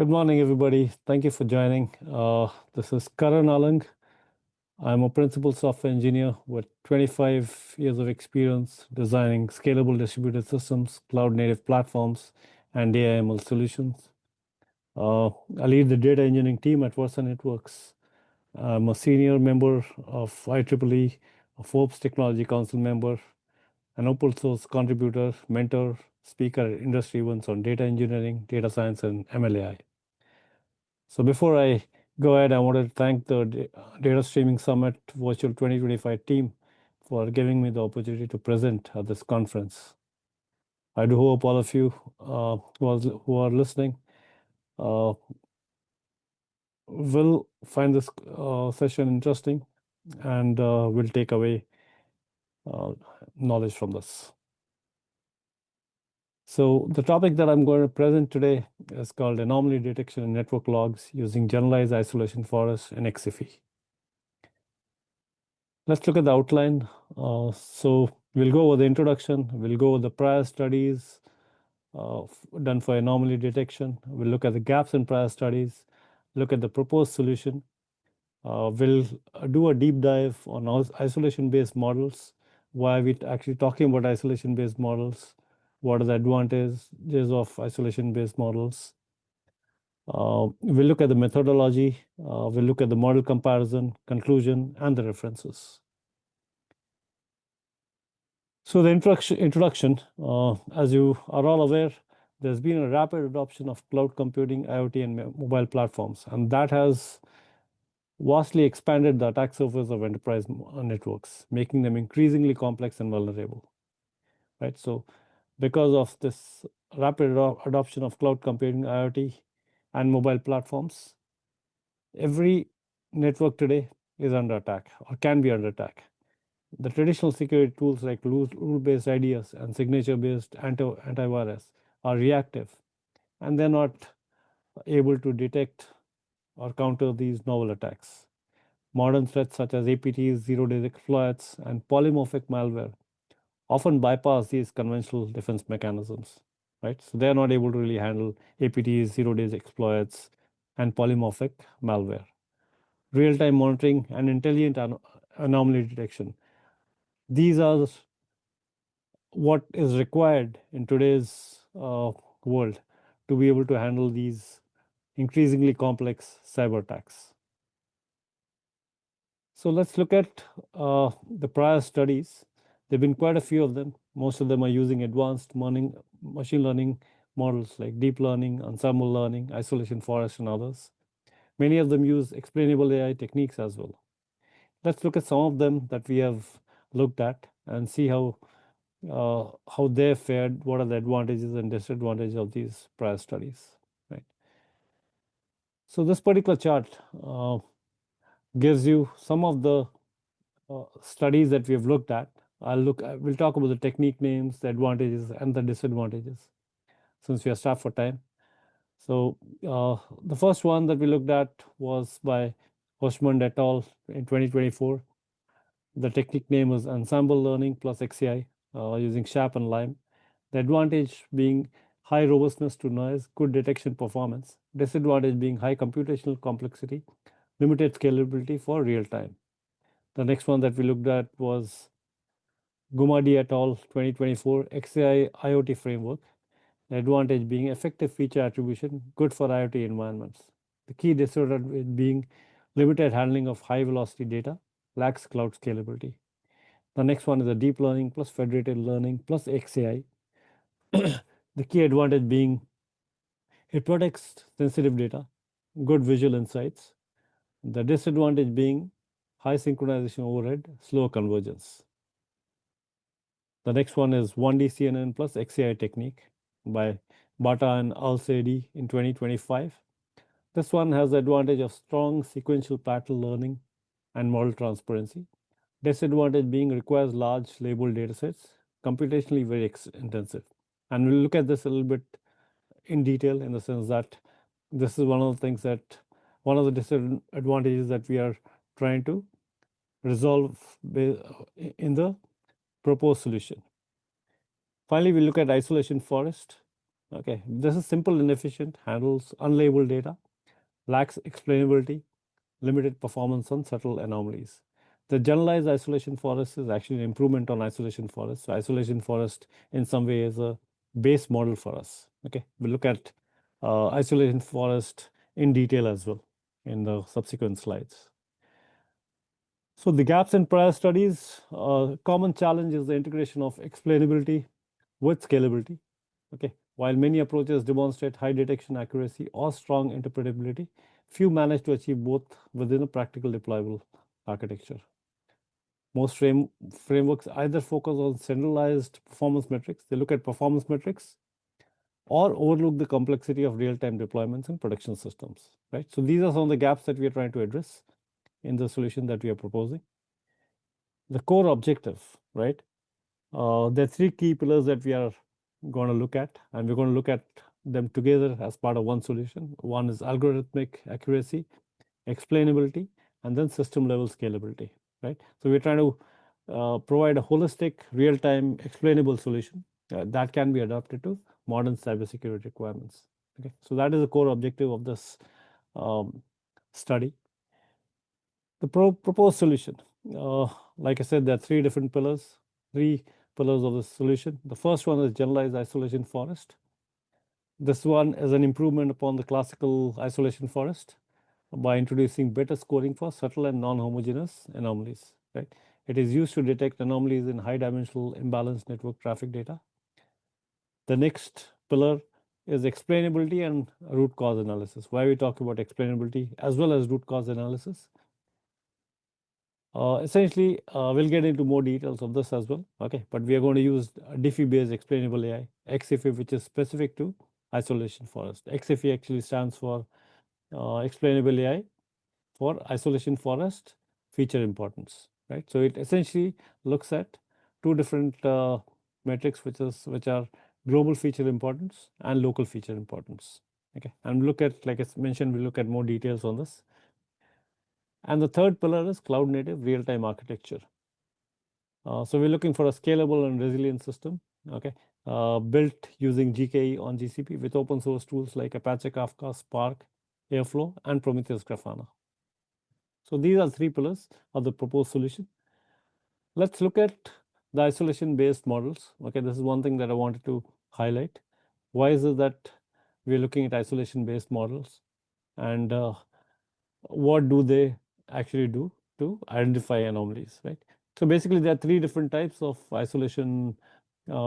Good morning, everybody. Thank you for joining. This is Karan Alang. I'm a principal software engineer with 25 years of experience designing scalable distributed systems, cloud-native platforms, and AI/ML solutions. I lead the data engineering team at Versa Networks. I'm a senior member of IEEE, a Forbes Technology Council member, an open source contributor, mentor, speaker at industry events on data engineering, data science, and MLAI. So before I go ahead, I wanted to thank the Data Streaming Summit Virtual 2025 team for giving me the opportunity to present at this conference. I do hope all of you who are listening will find this session interesting and will take away knowledge from this. So the topic that I'm going to present today is called Anomaly Detection in Network Logs using Generalized Isolation Forest and ExIFFI. Let's look at the outline. So we'll go over the introduction. We'll go over the prior studies done for anomaly detection. We'll look at the gaps in prior studies, look at the proposed solution. We'll do a deep dive on isolation-based models. Why are we actually talking about isolation-based models? What are the advantages of isolation-based models? We'll look at the methodology. We'll look at the model comparison, conclusion, and the references. So the introduction, as you are all aware, there's been a rapid adoption of cloud computing, IoT, and mobile platforms, and that has vastly expanded the attack surface of enterprise networks, making them increasingly complex and vulnerable. Right. So because of this rapid adoption of cloud computing, IoT, and mobile platforms, every network today is under attack or can be under attack. The traditional security tools like rule-based IDS and signature-based antivirus are reactive, and they're not able to detect or counter these novel attacks. Modern threats such as APTs, zero-day exploits, and polymorphic malware often bypass these conventional defense mechanisms, right? So they're not able to really handle APTs, zero-day exploits, and polymorphic malware. Real-time monitoring and intelligent anomaly detection. These are what is required in today's world to be able to handle these increasingly complex cyber attacks. So let's look at the prior studies. There have been quite a few of them. Most of them are using advanced machine learning models like deep learning, ensemble learning, isolation forest, and others. Many of them use explainable AI techniques as well. Let's look at some of them that we have looked at and see how they fared, what are the advantages and disadvantages of these prior studies, right? So this particular chart gives you some of the studies that we have looked at. We'll talk about the technique names, the advantages and the disadvantages, since we are strapped for time. So the first one that we looked at was by Hoshmund et al. In 2024. The technique name was ensemble learning plus XCI using SHAP and Lime. The advantage being high robustness to noise, good detection performance. Disadvantage being high computational complexity, limited scalability for real time. The next one that we looked at was Gumadi et al. 2024 XCI IoT framework. The advantage being effective feature attribution, good for IoT environments. The key disadvantage being limited handling of high velocity data, lacks cloud scalability. The next one is a deep learning plus federated learning plus XAI. The key advantage being it protects sensitive data, good visual insights. The disadvantage being high synchronization overhead, slow convergence. The next one is 1D CNN plus XAI technique by Bata and Al-Saidi in 2025. This one has the advantage of strong sequential pattern learning and model transparency. Disadvantage being requires large labeled datasets, computationally very intensive. And we'll look at this a little bit in detail in the sense that this is one of the disadvantages that we are trying to resolve in the proposed solution. Finally, we look at isolation forest. Okay, this is simple, inefficient, handles unlabeled data, lacks explainability, limited performance on subtle anomalies. The generalized isolation forest is actually an improvement on isolation forest. So isolation forest in some way is a base model for us. Okay, we'll look at isolation forest in detail as well in the subsequent slides. So the gaps in prior studies, common challenge is the integration of explainability with scalability. Okay, while many approaches demonstrate high detection accuracy or strong interpretability, few manage to achieve both within a practical deployable architecture. Most frameworks either focus on centralized performance metrics, they look at performance metrics, or overlook the complexity of real-time deployments in production systems, right? So these are some of the gaps that we are trying to address in the solution that we are proposing. The core objective, right? There are three key pillars that we are going to look at, and we're going to look at them together as part of one solution. One is algorithmic accuracy, explainability, and then system level scalability, right? So we're trying to provide a holistic, real-time, explainable solution that can be adapted to modern cybersecurity requirements. Okay, so that is the core objective of this study. The proposed solution, like I said, there are three different pillars, three pillars of the solution. The first one is generalized isolation forest. This one is an improvement upon the classical isolation forest by introducing better scoring for subtle and non-homogeneous anomalies, right? It is used to detect anomalies in high-dimensional imbalanced network traffic data. The next pillar is explainability and root cause analysis. Why we talk about explainability as well as root cause analysis. Essentially, we'll get into more details of this as well, okay? But we are going to use diffie-based explainable AI, ExIFFI, which is specific to isolation forest. ExIFFI actually stands for explainable AI for isolation forest feature importance, right? So it essentially looks at two different metrics, which are global feature importance and local feature importance, okay? And look at, like I mentioned, we look at more details on this. And the third pillar is cloud native real-time architecture. So we're looking for a scalable and resilient system, okay, built using GKE on GCP with open source tools like Apache Kafka, Spark, Airflow, and Prometheus Grafana. So these are three pillars of the proposed solution. Let's look at the isolation-based models. Okay, this is one thing that I wanted to highlight. Why is it that we're looking at isolation-based models, and what do they actually do to identify anomalies, right? So basically, there are three different types of isolation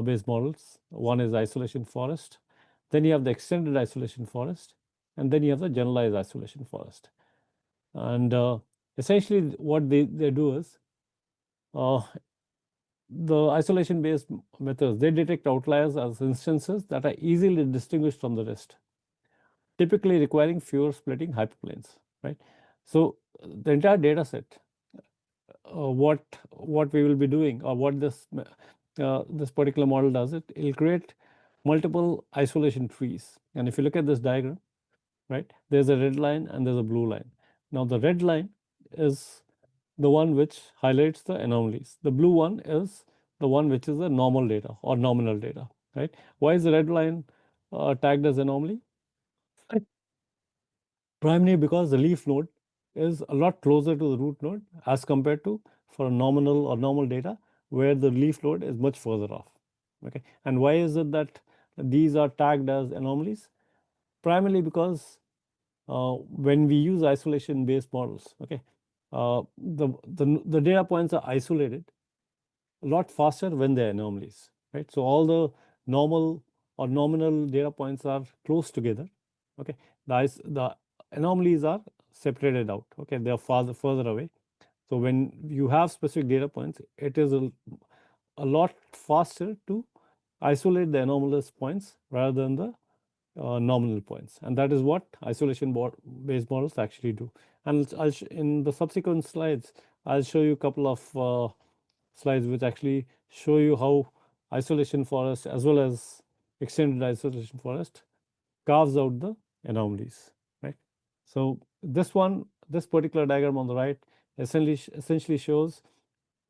based models. One is isolation forest, then you have the extended isolation forest, and then you have the generalized isolation forest. And essentially, what they do is the isolation based methods, they detect outliers as instances that are easily distinguished from the rest, typically requiring fewer splitting hyperplanes, right? So the entire data set, what we will be doing, or what this particular model does, it'll create multiple isolation trees. And if you look at this diagram, right, there's a red line and there's a blue line. Now the red line is the one which highlights the anomalies. The blue one is the one which is the normal data or nominal data, right? Why is the red line tagged as anomaly? Primarily because the leaf node is a lot closer to the root node as compared to for a nominal or normal data where the leaf node is much further off. Okay, and why is it that these are tagged as anomalies? Primarily because when we use isolation-based models, okay, the data points are isolated a lot faster when they're anomalies, right? So all the normal or nominal data points are close together. Okay, the anomalies are separated out. Okay, they are further away. So when you have specific data points, it is a lot faster to isolate the anomalous points rather than the nominal points, and that is what isolation-based models actually do. And in the subsequent slides, I'll show you a couple of slides which actually show you how isolation forest as well as extended isolation forest carves out the anomalies, right? So this particular diagram on the right essentially shows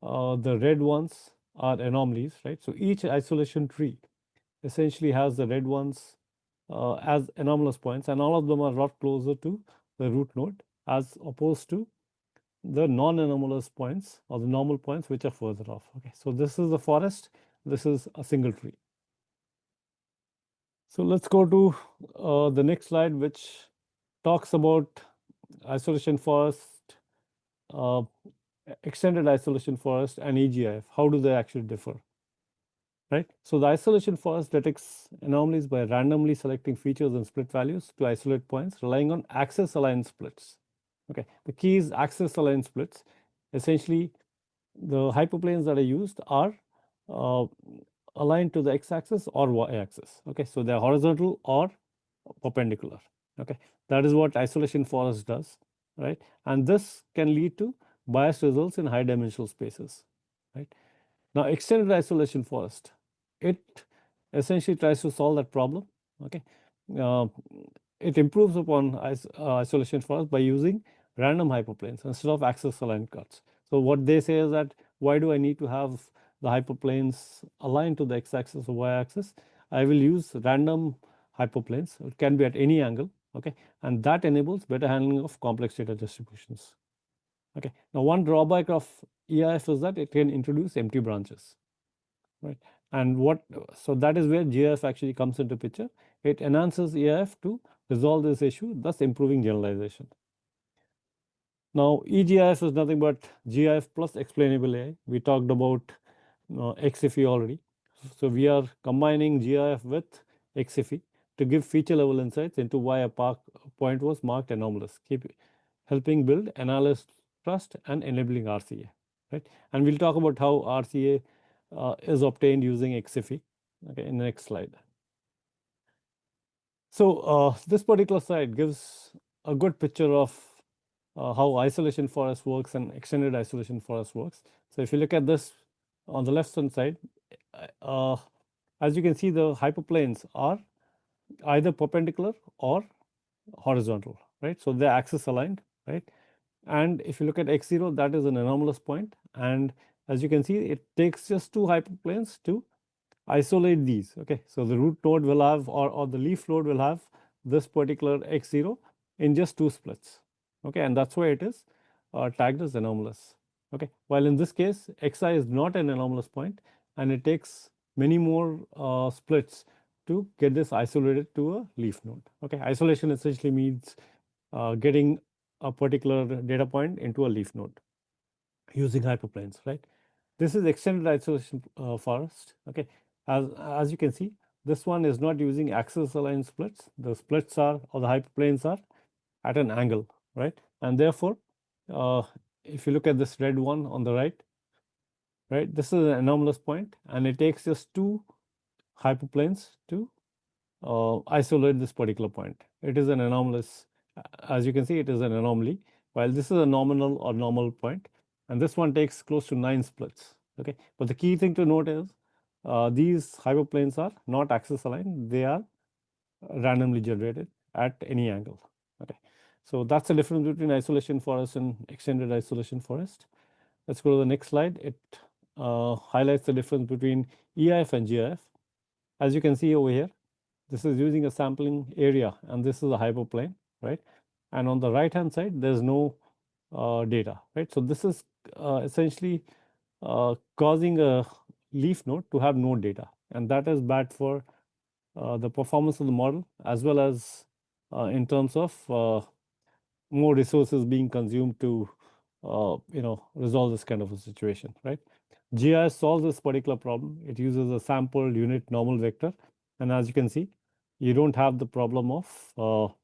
the red ones are anomalies, right? So each isolation tree essentially has the red ones as anomalous points, and all of them are a lot closer to the root node as opposed to the non-anomalous points or the normal points which are further off. Okay, so this is the forest, this is a single tree. So let's go to the next slide, which talks about isolation forest, uh, extended isolation forest, and EGIF. How do they actually differ? Right? So the isolation forest detects anomalies by randomly selecting features and split values to isolate points, relying on axis-aligned splits. Okay, the key is axis-aligned splits. Essentially, the hyperplanes that are used are uh, aligned to the x-axis or y-axis. Okay, so they're horizontal or perpendicular. Okay, that is what isolation forest does, right? And this can lead to biased results in high-dimensional spaces, right? Now, extended isolation forest, it essentially tries to solve that problem. Okay, uh, it improves upon isolation forest by using random hyperplanes instead of axis-aligned cuts. So what they say is that why do I need to have the hyperplanes aligned to the x-axis or y-axis? I will use random hyperplanes. It can be at any angle. Okay, and that enables better handling of complex data distributions. Okay, now one drawback of EIF is that it can introduce empty branches, right? And so that is where GIF actually comes into picture. It enhances EIF to resolve this issue, thus improving generalization. Now, eGIF is nothing but GIF plus explainable AI. We talked about ExIFFI already. So we are combining GIF with ExIFFI to give feature level insights into why a point was marked anomalous, helping build analyst trust and enabling RCA, right? And we'll talk about how RCA is obtained using ExIFFI, okay, in the next slide. So this particular slide gives a good picture of how isolation forest works and extended isolation forest works. So if you look at this on the left hand side, uh, as you can see, the hyperplanes are either perpendicular or horizontal, right? So they're axis aligned, right? And if you look at x0, that is an anomalous point. And as you can see, it takes just two hyperplanes to isolate these. Okay, so the root node will have, or the leaf node will have this particular x0 in just two splits. Okay, and that's why it is tagged as anomalous. Okay, while in this case, xi is not an anomalous point, and it takes many more splits to get this isolated to a leaf node. Okay, isolation essentially means getting a particular data point into a leaf node using hyperplanes, right? This is extended isolation forest. Okay, as you can see, this one is not using axis aligned splits. The splits are, or the hyperplanes are at an angle, right? And therefore, if you look at this red one on the right, this is an anomalous point, and it takes just two hyperplanes to isolate this particular point. It is an anomalous, as you can see, it is an anomaly, while this is a nominal or normal point, and this one takes close to 9 splits. Okay, but the key thing to note is these hyperplanes are not axis aligned, they are randomly generated at any angle. Okay, so that's the difference between isolation forest and extended isolation forest. Let's go to the next slide. It highlights the difference between EIF and GIF. As you can see over here, this is using a sampling area, and this is a hyperplane, right? And on the right hand side, there's no data, right? So this is essentially causing a leaf node to have no data, and that is bad for the performance of the model, as well as in terms of more resources being consumed to resolve this kind of a situation, right? GIS solves this particular problem. It uses a sampled unit normal vector, and as you can see, you don't have the problem of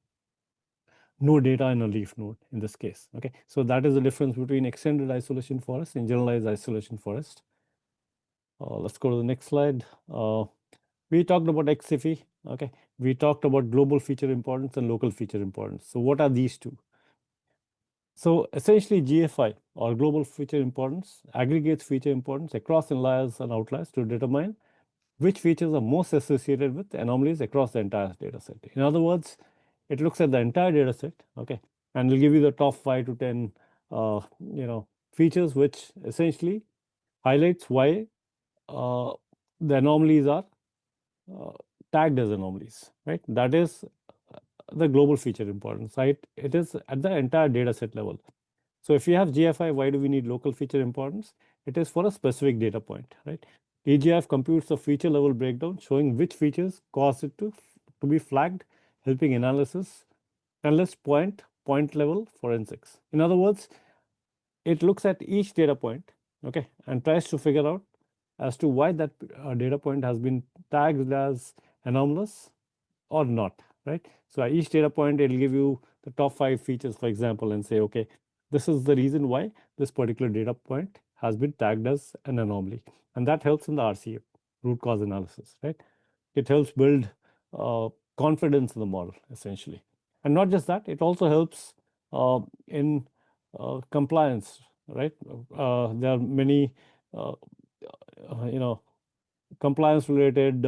no data in a leaf node in this case. Okay, so that is the difference between extended isolation forest and generalized isolation forest. Let's go to the next slide. We talked about ExIFFI. Okay, we talked about global feature importance and local feature importance. So what are these two? So essentially, GFI, or global feature importance, aggregates feature importance across inliers and outliers to determine which features are most associated with anomalies across the entire data set. In other words, it looks at the entire data set, okay, and will give you the top 5 to 10 features, which essentially highlights why the anomalies are tagged as anomalies, right? That is the global feature importance, right? It is at the entire data set level. So if you have GFI, why do we need local feature importance? It is for a specific data point, right? EGF computes a feature level breakdown showing which features cause it to be flagged, helping analyst point level forensics. In other words, it looks at each data point, okay, and tries to figure out as to why that data point has been tagged as anomalous or not, right? So at each data point, it'll give you the top 5 features, for example, and say, okay, this is the reason why this particular data point has been tagged as an anomaly. And that helps in the RCA, root cause analysis, right? It helps build confidence in the model, essentially. And not just that, it also helps in compliance, right? There are many, you know, compliance related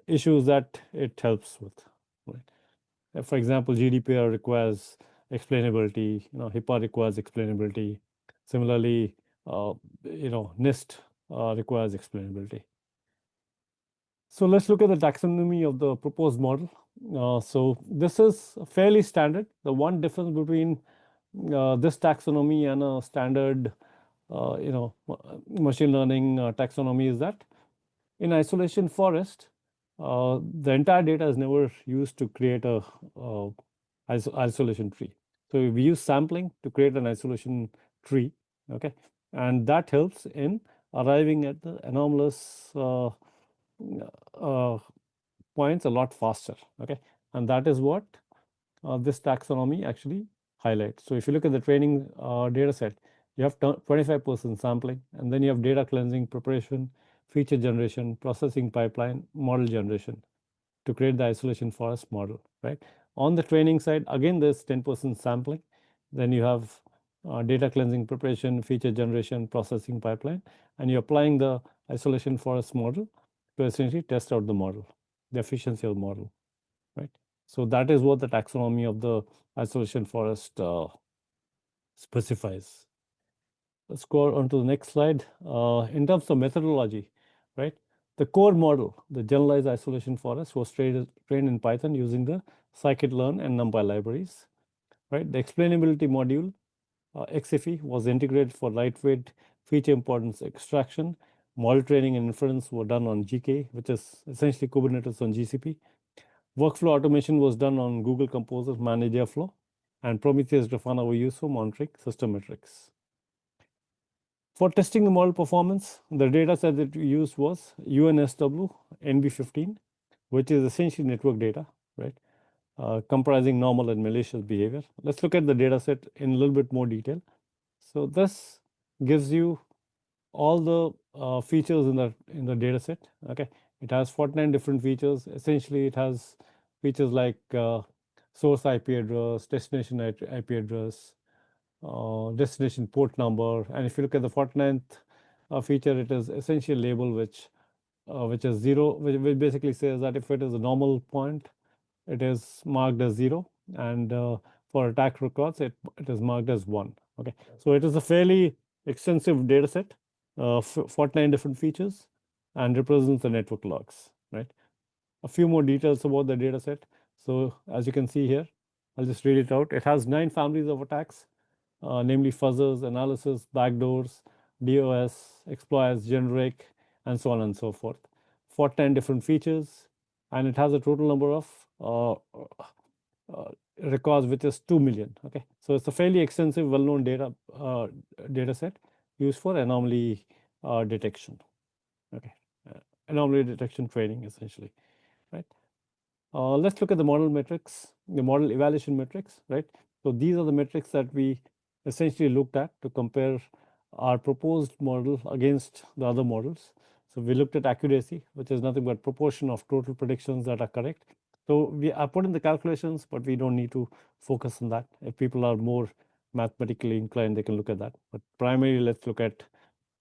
issues that it helps with, right? For example, GDPR requires explainability, HIPAA requires explainability. Similarly, NIST requires explainability. So let's look at the taxonomy of the proposed model. So this is fairly standard. The one difference between this taxonomy and a standard, machine learning taxonomy is that in isolation forest, the entire data is never used to create a isolation tree. So we use sampling to create an isolation tree, okay, and that helps in arriving at the anomalous points a lot faster, okay, and that is what this taxonomy actually highlights. So if you look at the training data set, you have 25% sampling, and then you have data cleansing, preparation, feature generation, processing pipeline, model generation to create the isolation forest model, right? On the training side, again, there's 10% sampling. Then you have data cleansing, preparation, feature generation, processing pipeline, and you're applying the isolation forest model to essentially test out the model, the efficiency of the model, right? So that is what the taxonomy of the isolation forest specifies. Let's go on to the next slide. In terms of methodology, right? The core model, the generalized isolation forest, was trained in Python using the scikit-learn and NumPy libraries, right? The explainability module, ExIFFI, was integrated for lightweight feature importance extraction. Model training and inference were done on GK, which is essentially Kubernetes on GCP. Workflow automation was done on Google Composer, Manage Airflow, and Prometheus Grafana were used for monitoring system metrics. For testing the model performance, the data set that we used was UNSW NB15, which is essentially network data, right? Comprising normal and malicious behavior. Let's look at the data set in a little bit more detail. So this gives you all the features in the data set. Okay, it has 49 different features. Essentially, it has features like source IP address, destination IP address, destination port number, and if you look at the 49th feature, it is essentially a label which is 0, which basically says that if it is a normal point, it is marked as 0, and for attack records, it is marked as 1. Okay, so it is a fairly extensive data set, 49 different features, and represents the network logs, right? A few more details about the data set. So as you can see here, I'll just read it out. It has 9 families of attacks, namely fuzzers, analysis, backdoors, DOS, exploits, generic, and so on and so forth. 49 different features, and it has a total number of records, which is 2 million. Okay, so it's a fairly extensive, well-known data set used for anomaly detection. Okay, anomaly detection training, essentially, right? Let's look at the model metrics, the model evaluation metrics, right? So these are the metrics that we essentially looked at to compare our proposed model against the other models. So we looked at accuracy, which is nothing but proportion of total predictions that are correct. So we are put in the calculations, but we don't need to focus on that. If people are more mathematically inclined, they can look at that. But primarily, let's look at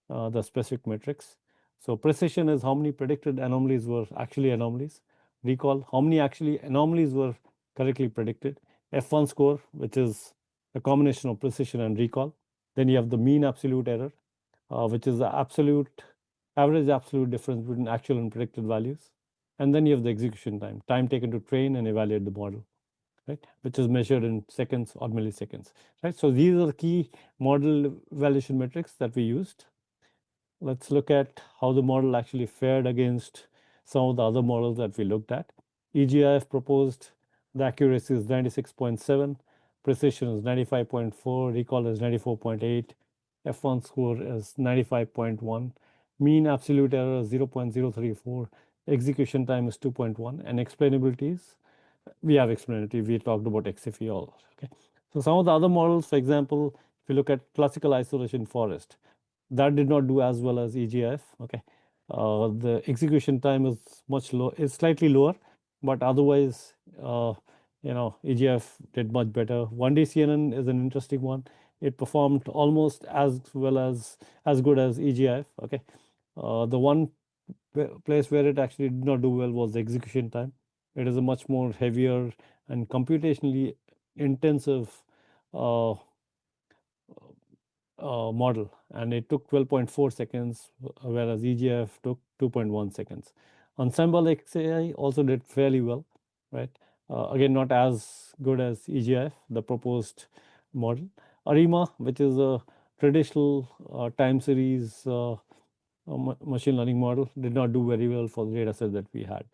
the specific metrics. So precision is how many predicted anomalies were actually anomalies. Recall, how many actually anomalies were correctly predicted. F1 score, which is a combination of precision and recall. Then you have the mean absolute error, which is the average absolute difference between actual and predicted values. And then you have the execution time, time taken to train and evaluate the model, right? Which is measured in seconds or milliseconds, right? So these are the key model evaluation metrics that we used. Let's look at how the model actually fared against some of the other models that we looked at. EGIF proposed the accuracy is 96.7, precision is 95.4, recall is 94.8, F1 score is 95.1, mean absolute error is 0.034, execution time is 2.1, and explainability is, we have explainability, we talked about ExIFFI all, okay? So some of the other models, for example, if you look at classical isolation forest, that did not do as well as EGIF, okay? The execution time is is slightly lower, but otherwise, EGIF did much better. 1D CNN is an interesting one. It performed almost as well as good as EGIF, okay? The one place where it actually did not do well was the execution time. It is a much more heavier and computationally intensive uh, model, and it took 12.4 seconds, whereas EGF took 2.1 seconds. Ensemble XAI also did fairly well, right? Again, not as good as EGF, the proposed model. ARIMA, which is a traditional time series machine learning model, did not do very well for the data set that we had.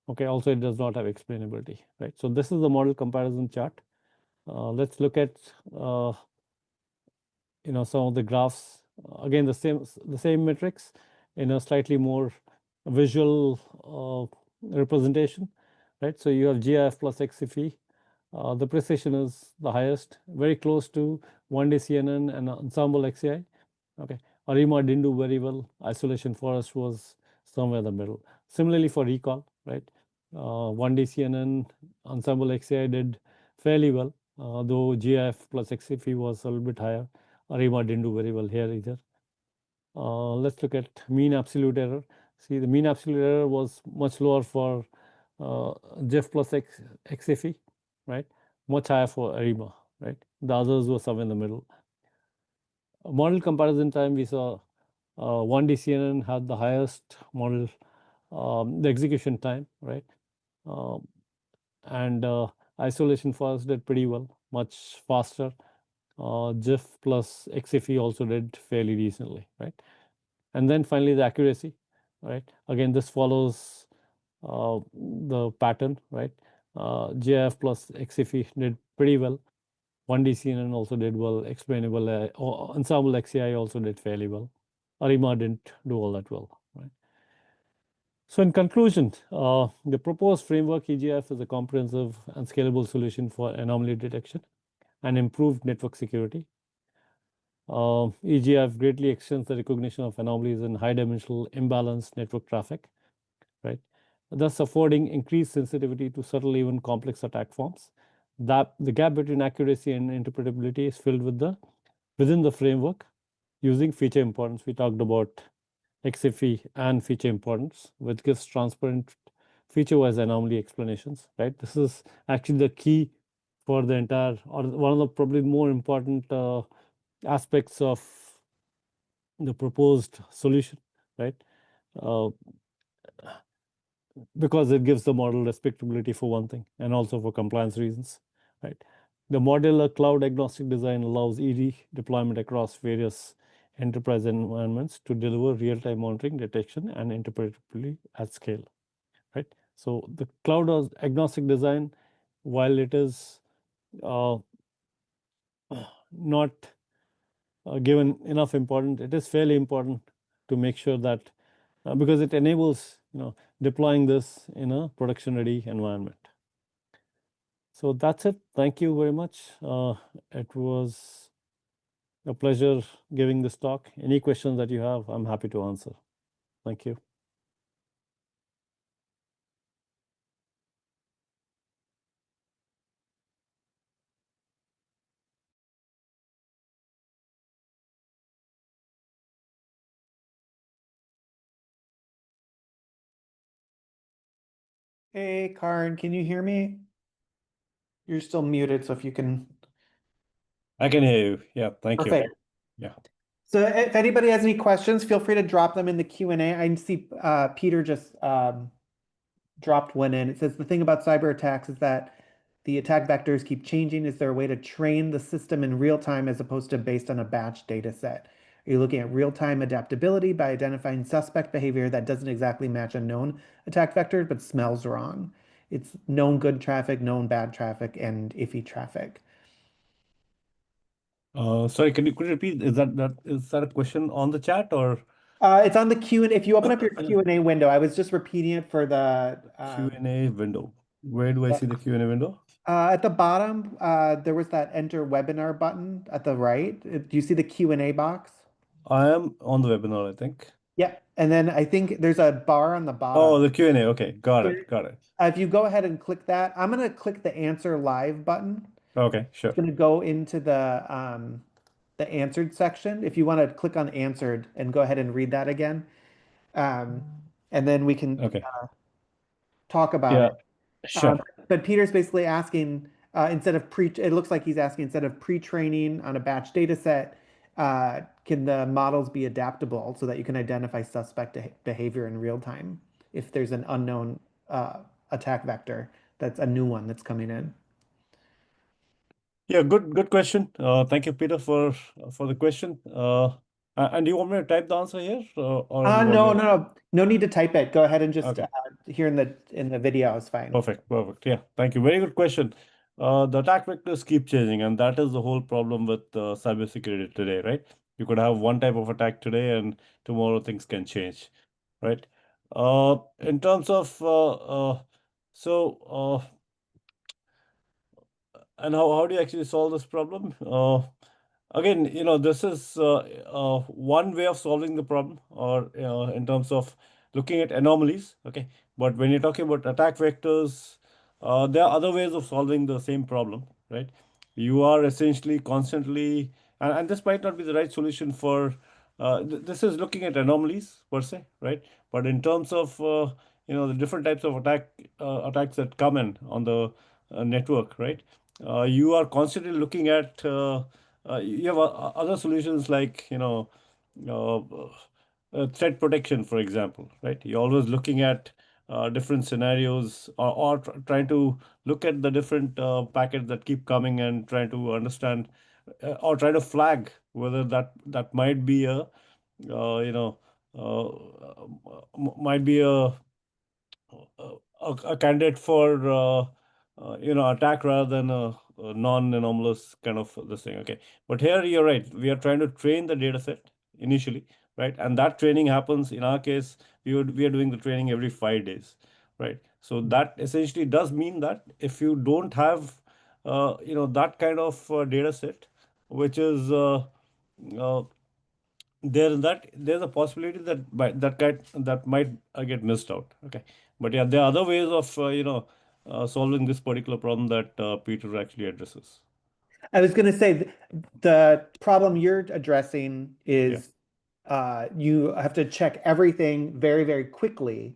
Okay, also it does not have explainability, right? So this is the model comparison chart. Let's look at some of the graphs. Again, the same metrics in a slightly more visual representation, right? So you have GIF plus ExIFFI. The precision is the highest, very close to 1D CNN and Ensemble XAI. Okay, ARIMA didn't do very well. Isolation Forest was somewhere in the middle. Similarly for recall, right? 1D CNN, Ensemble XAI did fairly well, though GIF plus ExIFFI was a little bit higher. ARIMA didn't do very well here either. Let's look at mean absolute error. See, the mean absolute error was much lower for GIF plus ExIFFI, right? Much higher for ARIMA, right? The others were somewhere in the middle. Model comparison time, we saw 1D CNN had the highest model, the execution time, right? And isolation forest did pretty well, much faster. GIF plus ExIFFI also did fairly decently, right? And then finally the accuracy, right? Again, this follows the pattern, right? GIF plus ExIFFI did pretty well. 1D CNN also did well. Explainable, Ensemble XAI also did fairly well. ARIMA didn't do all that well, right? So in conclusion, the proposed framework EGF is a comprehensive and scalable solution for anomaly detection and improved network security. EGF greatly extends the recognition of anomalies in high-dimensional imbalanced network traffic, right? Thus affording increased sensitivity to subtle, even complex attack forms. The gap between accuracy and interpretability is filled within the framework using feature importance. We talked about ExIFFI and feature importance, which gives transparent feature-wise anomaly explanations, right? This is actually the key for the entire, or one of the probably more important aspects of the proposed solution, right? Uh, because it gives the model respectability for one thing, and also for compliance reasons, right? The modular cloud agnostic design allows easy deployment across various enterprise environments to deliver real-time monitoring, detection, and interpretability at scale, right? So the cloud agnostic design, while it is not given enough importance, it is fairly important to make sure that because it enables deploying this in a production-ready environment. So that's it. Thank you very much. It was a pleasure giving this talk. Any questions that you have, I'm happy to answer. Thank you. Hey, Karan, can you hear me? You're still muted, so if you can. I can hear you. Yeah, thank you. Perfect. Yeah. So if anybody has any questions, feel free to drop them in the Q&A. I see Peter just dropped one in. It says the thing about cyber attacks is that the attack vectors keep changing. Is there a way to train the system in real time as opposed to based on a batch data set? Are you looking at real-time adaptability by identifying suspect behavior that doesn't exactly match a known attack vector but smells wrong? It's known good traffic, known bad traffic, and iffy traffic. Sorry, could you repeat? Is that a question on the chat or It's on the Q and if you open up your Q&A window, I was just repeating it for the Q&A window? Where do I see the Q&A window? at the bottom, there was that enter webinar button at the right. Do you see the Q&A box? I am on the webinar, I think. Yep. And then I think there's a bar on the bottom. Oh, the Q&A. Okay, got There- it, got it. If you go ahead and click that, I'm going to click the answer live button. Okay, It's sure. going to go into the answered section. If you want to click on answered and go ahead and read that again, um, and then we can Okay, talk about yeah, it. sure. But Peter's basically asking instead of it looks like he's asking instead of pre-training on a batch data set, can the models be adaptable so that you can identify suspect behavior in real time if there's an unknown uh, attack vector that's a new one that's coming in? Yeah, good question. Thank you, Peter, for the question. And do you want me to type the answer here, or do you want me No, to? no, no, no need to type it. Go ahead and just Okay. here in the video is fine. Perfect, perfect. Yeah, thank you. Very good question. The attack vectors keep changing, and that is the whole problem with cybersecurity today, right? You could have one type of attack today, and tomorrow things can change, right? In terms of so and how do you actually solve this problem? Again, this is one way of solving the problem, or in terms of looking at anomalies. Okay, but when you're talking about attack vectors, there are other ways of solving the same problem, right? You are essentially constantly, and this might not be the right solution for. This is looking at anomalies per se, right? But in terms of the different types of attacks that come in on the network, right? You are constantly looking at you have other solutions like uh, threat protection, for example, right? You're always looking at different scenarios, or trying to look at the different packets that keep coming and trying to understand, or try to flag whether that might be a might be a candidate for attack rather than a non-anomalous kind of this thing. Okay, but here you're right. We are trying to train the data set initially, right? And that training happens in our case. We are doing the training every 5 days, right? So that essentially does mean that if you don't have that kind of data set, which is uh, there's a possibility that might get missed out. Okay, but yeah, there are other ways of solving this particular problem that Peter actually addresses. I was going to say the problem you're addressing Yeah, is you have to check everything very, very quickly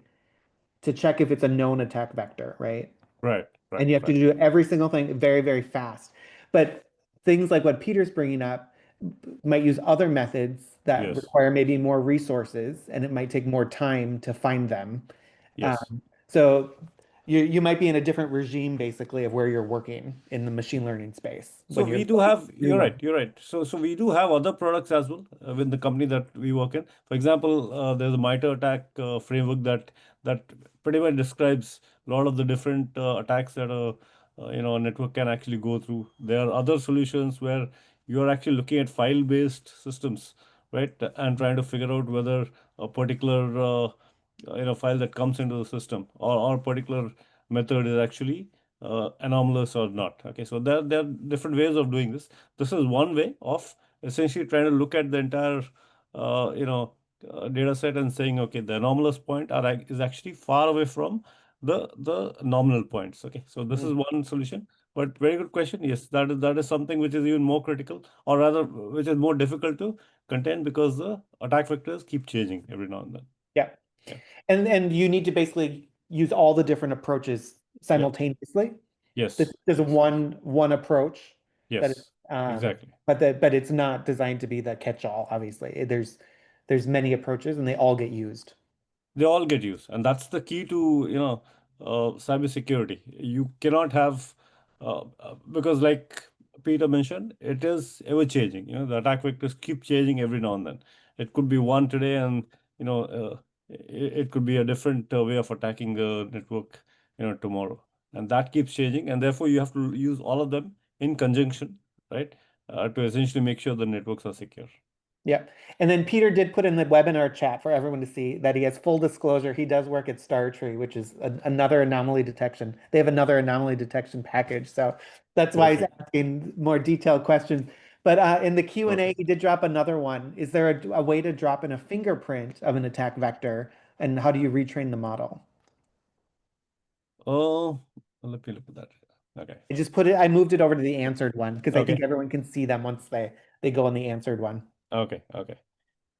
to check if it's a known attack vector, right? right, And right, you have to right. do every single thing very, very fast. But things like what Peter's bringing up might use other methods that Yes, require maybe more resources, and it might take more time to find them. yes. So you might be in a different regime basically of where you're working in the machine learning space So when you're we do have, you're right, streamlining. you're right. So we do have other products as well with the company that we work in. For example, there's a MITRE attack framework that pretty much describes a lot of the different attacks that a network can actually go through. There are other solutions where you are actually looking at file-based systems, right, and trying to figure out whether a particular file that comes into the system, or a particular method is actually anomalous or not. Okay, so there are different ways of doing this. This is one way of essentially trying to look at the entire data set and saying, okay, the anomalous point is actually far away from the nominal points. Okay, so this is Mm. one solution. But very good question. Yes, that is something which is even more critical, or rather, which is more difficult to contain, because the attack vectors keep changing every now and then. Yeah. Yeah. And you need to basically use all the different approaches Yeah. simultaneously. This Yes. is Yes. one approach that is, Yes. Exactly. but it's not designed to be the catch-all, obviously. There's many approaches and they all get used. They all get used, and that's the key to cybersecurity. You cannot have because, like Peter mentioned, it is ever changing. The attack vectors keep changing every now and then. It could be one today, and it could be a different way of attacking the network, tomorrow, and that keeps changing. And therefore, you have to use all of them in conjunction, right, to essentially make sure the networks are secure. Yeah. And then Peter did put in the webinar chat for everyone to see that he has full disclosure. He does work at Startree, which is another anomaly detection. They have another anomaly detection package. So that's why he's Perfect. asking more detailed questions. But in the Q&A, he Perfect. did drop another one. Is there a way to drop in a fingerprint of an attack vector? And how do you retrain the model? Oh, let me look at that. Okay. I moved it over to the answered one because I think Okay. everyone can see them once they go on the answered one. Okay. Okay.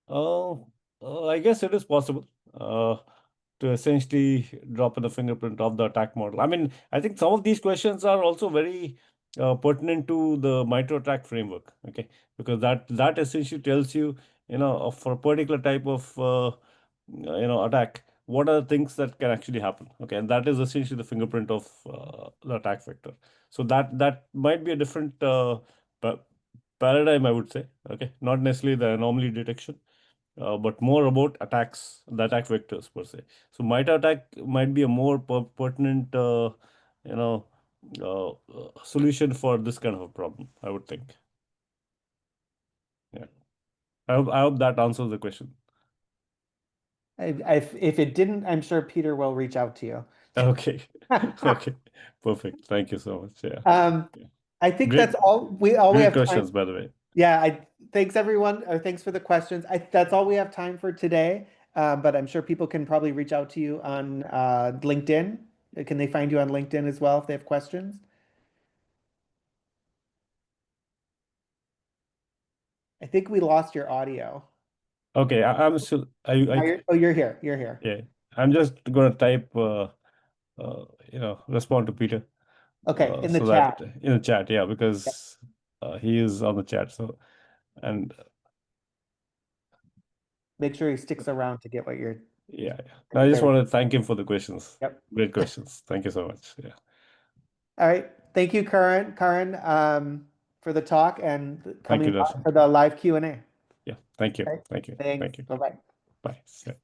Oh, I guess it is possible to essentially drop in the fingerprint of the attack model. I mean, I think some of these questions are also very pertinent to the micro attack framework. Okay, because that essentially tells you, for a particular type of attack, what are the things that can actually happen. Okay, and that is essentially the fingerprint of the attack vector. So that might be a different pa- paradigm, I would say. Okay, not necessarily the anomaly detection, but more about attacks, the attack vectors per se. So might attack might be a more pertinent, you know, solution for this kind of a problem, I would think. Yeah. I hope that answers the question. If it didn't, I'm sure Peter will reach out to you. Okay. Okay. Perfect. Thank you so much. Yeah. Um, Yeah. I think Great, that's all we great have time. questions, by the way. Yeah, thanks everyone, or thanks for the questions. That's all we have time for today. But I'm sure people can probably reach out to you on LinkedIn. Can they find you on LinkedIn as well if they have questions? I think we lost your audio. Okay. I'm still, Oh, you're here. You're here. yeah. I'm just going to type, respond to Peter. Okay, in the So that chat. in the chat, yeah, Yep. because he is on the chat. So, and Make sure he sticks around to get what you're. yeah, yeah. No, I just There. want to thank him for the questions. Yep. Great questions. Thank you so much. Yeah. All right. Thank you, Karen, for the talk and Thank you, coming Darshan. for the live Q&A. Yeah. Thank you. Okay. Thank you. Thanks. Thank you. Bye-bye. Bye.